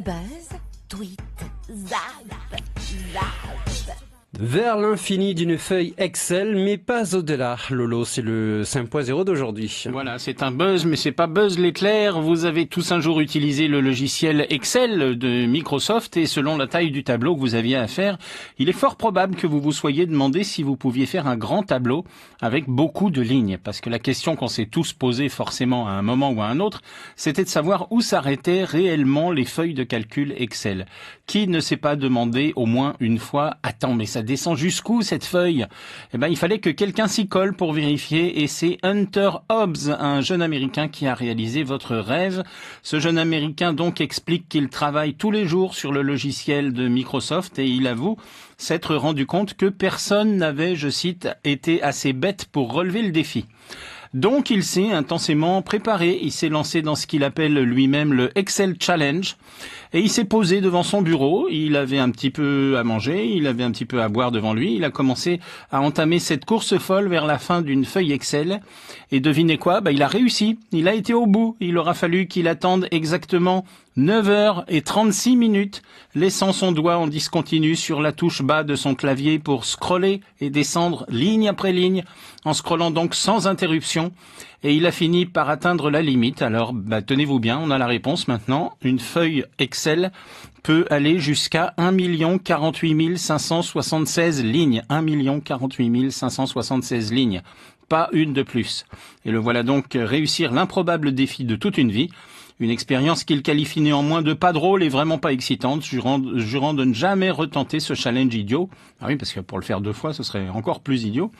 Buzz, tweet, zap, zap. Vers l'infini d'une feuille Excel, mais pas au-delà. Lolo, c'est le 5.0 d'aujourd'hui. Voilà, c'est un buzz, mais c'est pas Buzz l'éclair. Vous avez tous un jour utilisé le logiciel Excel de Microsoft et selon la taille du tableau que vous aviez à faire, il est fort probable que vous vous soyez demandé si vous pouviez faire un grand tableau avec beaucoup de lignes. Parce que la question qu'on s'est tous posée forcément à un moment ou à un autre, c'était de savoir où s'arrêtaient réellement les feuilles de calcul Excel. Qui ne s'est pas demandé au moins une fois, attends, mais ça descend jusqu'où cette feuille? Eh ben, il fallait que quelqu'un s'y colle pour vérifier et c'est Hunter Hobbs, un jeune américain qui a réalisé votre rêve. Ce jeune américain donc explique qu'il travaille tous les jours sur le logiciel de Microsoft et il avoue s'être rendu compte que personne n'avait, je cite, été assez bête pour relever le défi. Donc il s'est intensément préparé, il s'est lancé dans ce qu'il appelle lui-même le Excel Challenge et il s'est posé devant son bureau, il avait un petit peu à manger, il avait un petit peu à boire devant lui, il a commencé à entamer cette course folle vers la fin d'une feuille Excel et devinez quoi, il a réussi, il a été au bout, il aura fallu qu'il attende exactement 9h36, laissant son doigt en discontinu sur la touche bas de son clavier pour scroller et descendre ligne après ligne, en scrollant donc sans interruption. Et il a fini par atteindre la limite. Alors, tenez-vous bien, on a la réponse maintenant. Une feuille Excel peut aller jusqu'à 1 048 576 lignes. 1 048 576 lignes. Pas une de plus. Et le voilà donc réussir l'improbable défi de toute une vie. Une expérience qu'il qualifie néanmoins de pas drôle et vraiment pas excitante, jurant de ne jamais retenter ce challenge idiot. Ah oui, parce que pour le faire 2 fois, ce serait encore plus idiot.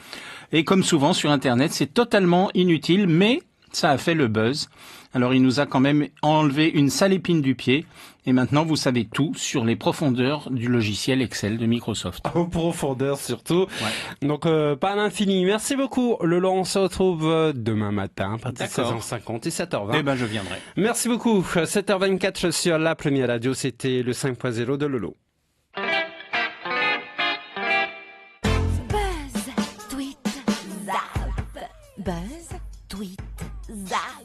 Et comme souvent sur Internet, c'est totalement inutile, mais ça a fait le buzz. Alors il nous a quand même enlevé une sale épine du pied. Et maintenant, vous savez tout sur les profondeurs du logiciel Excel de Microsoft. Aux profondeurs surtout. Ouais. Donc, pas à l'infini. Merci beaucoup, Lolo. On se retrouve demain matin à partir de 16h50 et 7h20. Eh ben, je viendrai. Merci beaucoup. 7h24 sur la première radio. C'était le 5.0 de Lolo. Buzz, tweet, zap. Buzz, tweet, zap.